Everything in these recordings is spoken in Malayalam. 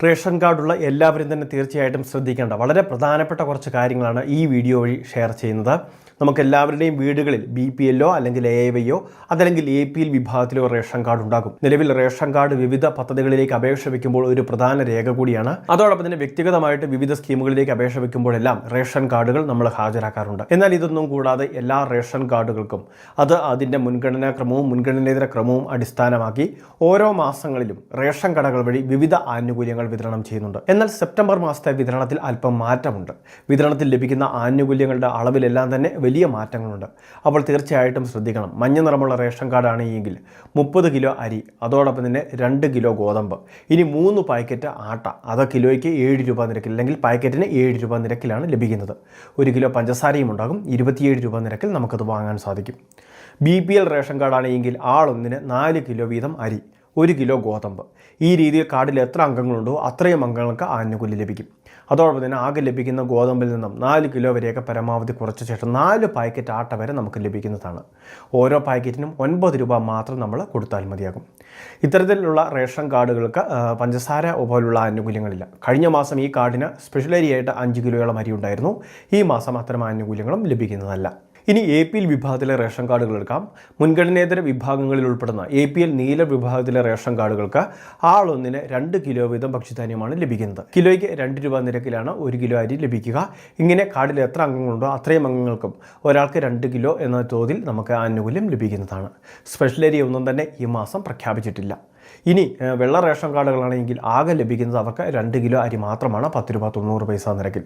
റേഷൻ കാർഡുള്ള എല്ലാവരും തന്നെ തീർച്ചയായിട്ടും ശ്രദ്ധിക്കേണ്ട വളരെ പ്രധാനപ്പെട്ട കുറച്ച് കാര്യങ്ങളാണ് ഈ വീഡിയോ വഴി ഷെയർ ചെയ്യുന്നത്. നമുക്കെല്ലാവരുടെയും വീടുകളിൽ BPL അല്ലെങ്കിൽ AY അതല്ലെങ്കിൽ APL വിഭാഗത്തിലോ റേഷൻ കാർഡ് ഉണ്ടാകും. നിലവിൽ റേഷൻ കാർഡ് വിവിധ പദ്ധതികളിലേക്ക് അപേക്ഷ വയ്ക്കുമ്പോൾ ഒരു പ്രധാന രേഖ കൂടിയാണ്. അതോടൊപ്പം തന്നെ വ്യക്തിഗതമായിട്ട് വിവിധ സ്കീമുകളിലേക്ക് അപേക്ഷ വയ്ക്കുമ്പോഴെല്ലാം റേഷൻ കാർഡുകൾ നമ്മൾ ഹാജരാക്കാറുണ്ട്. എന്നാൽ ഇതൊന്നും കൂടാതെ എല്ലാ റേഷൻ കാർഡുകൾക്കും അത് അതിൻ്റെ മുൻഗണനാ ക്രമവും മുൻഗണനേതര ക്രമവും അടിസ്ഥാനമാക്കി ഓരോ മാസങ്ങളിലും റേഷൻ കടകൾ വഴി വിവിധ ആനുകൂല്യങ്ങൾ വിതരണം ചെയ്യുന്നുണ്ട്. എന്നാൽ സെപ്റ്റംബർ മാസത്തെ വിതരണത്തിൽ അല്പം മാറ്റമുണ്ട്. വിതരണത്തിൽ ലഭിക്കുന്ന ആനുകൂല്യങ്ങളുടെ അളവിലെല്ലാം തന്നെ വലിയ മാറ്റങ്ങളുണ്ട്. അപ്പോൾ തീർച്ചയായിട്ടും ശ്രദ്ധിക്കണം. മഞ്ഞ നിറമുള്ള റേഷൻ കാർഡാണ് എങ്കിൽ 30 കിലോ അരി, അതോടൊപ്പം തന്നെ 2 കിലോ ഗോതമ്പ്, ഇനി 3 പാക്കറ്റ് ആട്ട, അത് കിലോയ്ക്ക് 7 രൂപ നിരക്കിൽ അല്ലെങ്കിൽ പാക്കറ്റിന് 7 രൂപ നിരക്കിലാണ് ലഭിക്കുന്നത്. 1 കിലോ പഞ്ചസാരയും ഉണ്ടാകും. 27 രൂപ നിരക്കിൽ നമുക്കത് വാങ്ങാൻ സാധിക്കും. BPL റേഷൻ കാർഡാണെങ്കിൽ ആളൊന്നിന് 4 കിലോ വീതം അരി, 1 കിലോ ഗോതമ്പ്. ഈ രീതിയിൽ കാർഡിൽ എത്ര അംഗങ്ങളുണ്ടോ അത്രയും അംഗങ്ങൾക്ക് ആനുകൂല്യം ലഭിക്കും. അതോടൊപ്പം തന്നെ ആകെ ലഭിക്കുന്ന ഗോതമ്പിൽ നിന്നും 4 കിലോ വരെയൊക്കെ പരമാവധി കുറച്ച ശേഷം 4 പാക്കറ്റ് ആട്ട വരെ നമുക്ക് ലഭിക്കുന്നതാണ്. ഓരോ പാക്കറ്റിനും 9 രൂപ മാത്രം നമ്മൾ കൊടുത്താൽ മതിയാകും. ഇത്തരത്തിലുള്ള റേഷൻ കാർഡുകൾക്ക് പഞ്ചസാര പോലുള്ള ആനുകൂല്യങ്ങളില്ല. കഴിഞ്ഞ മാസം ഈ കാർഡിന് സ്പെഷ്യൽ അരിയായിട്ട് 5 കിലോയോളം അരി ഉണ്ടായിരുന്നു. ഈ മാസം അത്തരം ആനുകൂല്യങ്ങളും ലഭിക്കുന്നതല്ല. ഇനി APL വിഭാഗത്തിലെ റേഷൻ കാർഡുകൾ എടുക്കാം. മുൻഗണനേതര വിഭാഗങ്ങളിൽ ഉൾപ്പെടുന്ന APL നീല വിഭാഗത്തിലെ റേഷൻ കാർഡുകൾക്ക് ആളൊന്നിന് 2 കിലോ വീതം ഭക്ഷ്യധാന്യമാണ് ലഭിക്കുന്നത്. കിലോയ്ക്ക് 2 രൂപ നിരക്കിലാണ് 1 കിലോ അരി ലഭിക്കുക. ഇങ്ങനെ കാർഡിൽ എത്ര അംഗങ്ങളുണ്ടോ അത്രയും അംഗങ്ങൾക്കും ഒരാൾക്ക് 2 കിലോ എന്ന തോതിൽ നമുക്ക് ആനുകൂല്യം ലഭിക്കുന്നതാണ്. സ്പെഷ്യൽ അരി ഒന്നും തന്നെ ഈ മാസം പ്രഖ്യാപിച്ചിട്ടില്ല. ഇനി വെള്ള റേഷൻ കാർഡുകളാണെങ്കിൽ ആകെ ലഭിക്കുന്നത് അവർക്ക് 2 കിലോ അരി മാത്രമാണ് 10 രൂപ 90 പൈസ നിരക്കിൽ.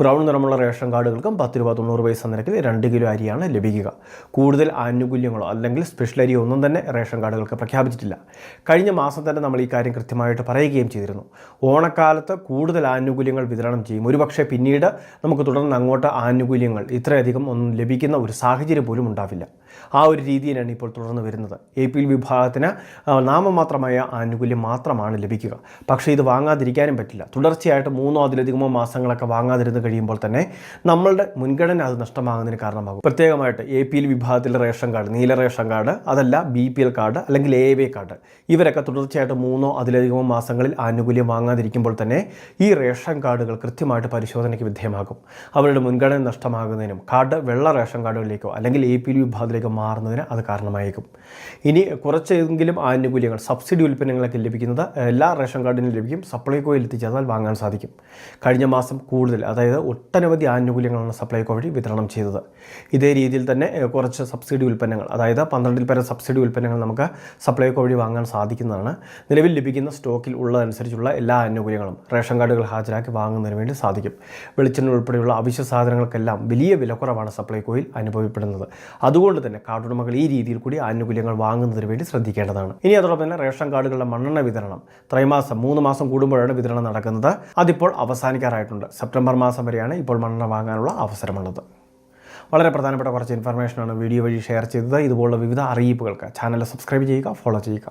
ബ്രൗൺ നിറമുള്ള റേഷൻ കാർഡുകൾക്കും 10 രൂപ 90 പൈസ നിരക്കിൽ 2 കിലോ അരിയാണ് ലഭിക്കുക. കൂടുതൽ ആനുകൂല്യങ്ങളോ അല്ലെങ്കിൽ സ്പെഷ്യൽ അരി ഒന്നും തന്നെ റേഷൻ കാർഡുകൾക്ക് പ്രഖ്യാപിച്ചിട്ടില്ല. കഴിഞ്ഞ മാസം തന്നെ നമ്മൾ ഈ കാര്യം കൃത്യമായിട്ട് പറയുകയും ചെയ്തിരുന്നു. ഓണക്കാലത്ത് കൂടുതൽ ആനുകൂല്യങ്ങൾ വിതരണം ചെയ്യും. ഒരുപക്ഷെ പിന്നീട് നമുക്ക് തുടർന്ന് അങ്ങോട്ട് ആനുകൂല്യങ്ങൾ ഇത്രയധികം ഒന്നും ലഭിക്കുന്ന ഒരു സാഹചര്യം പോലും ഉണ്ടാവില്ല. ആ ഒരു രീതിയിലാണ് ഇപ്പോൾ തുടർന്ന് വരുന്നത്. APL വിഭാഗത്തിന് നാമമാത്രമായ ആനുകൂല്യം മാത്രമാണ് ലഭിക്കുക. പക്ഷേ ഇത് വാങ്ങാതിരിക്കാനും പറ്റില്ല. തുടർച്ചയായിട്ട് 3 അതിലധികമോ മാസങ്ങളൊക്കെ വാങ്ങാതിരുന്ന് കഴിയുമ്പോൾ തന്നെ നമ്മളുടെ മുൻഗണന അത് നഷ്ടമാകുന്നതിന് കാരണമാകും. പ്രത്യേകമായിട്ട് APL വിഭാഗത്തിലെ റേഷൻ കാർഡ്, നീല റേഷൻ കാർഡ്, അതല്ല BPL കാർഡ് അല്ലെങ്കിൽ AY കാർഡ്, ഇവരൊക്കെ തുടർച്ചയായിട്ട് 3 അതിലധികമോ മാസങ്ങളിൽ ആനുകൂല്യം വാങ്ങാതിരിക്കുമ്പോൾ തന്നെ ഈ റേഷൻ കാർഡുകൾ കൃത്യമായിട്ട് പരിശോധനയ്ക്ക് വിധേയമാകും. അവരുടെ മുൻഗണന നഷ്ടമാകുന്നതിനും കാർഡ് വെള്ള റേഷൻ കാർഡുകളിലേക്കോ അല്ലെങ്കിൽ APL വിഭാഗത്തിലേക്കോ മാറുന്നതിന് അത് കാരണമായേക്കും. ഇനി കുറച്ചെങ്കിലും ആനുകൂല്യങ്ങൾ സബ്സിഡി ഉൽപ്പന്നങ്ങളൊക്കെ ലഭിക്കുന്നത് എല്ലാ റേഷൻ കാർഡിനും ലഭിക്കും. സപ്ലൈകോയിൽ എത്തിച്ചേർന്നാൽ വാങ്ങാൻ സാധിക്കും. കഴിഞ്ഞ മാസം കൂടുതൽ, അതായത് ഒട്ടനവധി ആനുകൂല്യങ്ങളാണ് സപ്ലൈകോ വഴി വിതരണം ചെയ്തത്. ഇതേ രീതിയിൽ തന്നെ കുറച്ച് സബ്സിഡി ഉൽപ്പന്നങ്ങൾ, അതായത് 12 പരം സബ്സിഡി ഉൽപ്പന്നങ്ങൾ നമുക്ക് സപ്ലൈകോ വഴി വാങ്ങാൻ സാധിക്കുന്നതാണ്. നിലവിൽ ലഭിക്കുന്ന സ്റ്റോക്കിൽ ഉള്ളതനുസരിച്ചുള്ള എല്ലാ ആനുകൂല്യങ്ങളും റേഷൻ കാർഡുകൾ ഹാജരാക്കി വാങ്ങുന്നതിന് വേണ്ടി സാധിക്കും. വെളിച്ചെണ്ണ ഉൾപ്പെടെയുള്ള അവശ്യ സാധനങ്ങൾക്കെല്ലാം വലിയ വിലക്കുറവാണ് സപ്ലൈകോയിൽ അനുഭവപ്പെടുന്നത്. അതുകൊണ്ട് തന്നെ കാർഡ് ഉടമകൾ ഈ രീതിയിൽ കൂടി ആനുകൂല്യങ്ങൾ വാങ്ങുന്നതിന് വേണ്ടി ശ്രദ്ധിക്കേണ്ടതാണ്. ഇനി അതോടൊപ്പം തന്നെ റേഷൻ കാർഡുകളുടെ മണ്ണെണ്ണ വിതരണം ത്രൈമാസം 3 മാസം കൂടുമ്പോഴാണ് വിതരണം നടക്കുന്നത്. അതിപ്പോൾ അവസാനിക്കാറായിട്ടുണ്ട്. സെപ്റ്റംബർ മാസം വരെയാണ് ഇപ്പോൾ മണ്ണെണ്ണ വാങ്ങാനുള്ള അവസരമുള്ളത്. വളരെ പ്രധാനപ്പെട്ട കുറച്ച് ഇൻഫർമേഷനാണ് വീഡിയോ വഴി ഷെയർ ചെയ്തത്. ഇതുപോലുള്ള വിവിധ അറിയിപ്പുകൾക്ക് ചാനൽ സബ്സ്ക്രൈബ് ചെയ്യുക, ഫോളോ ചെയ്യുക.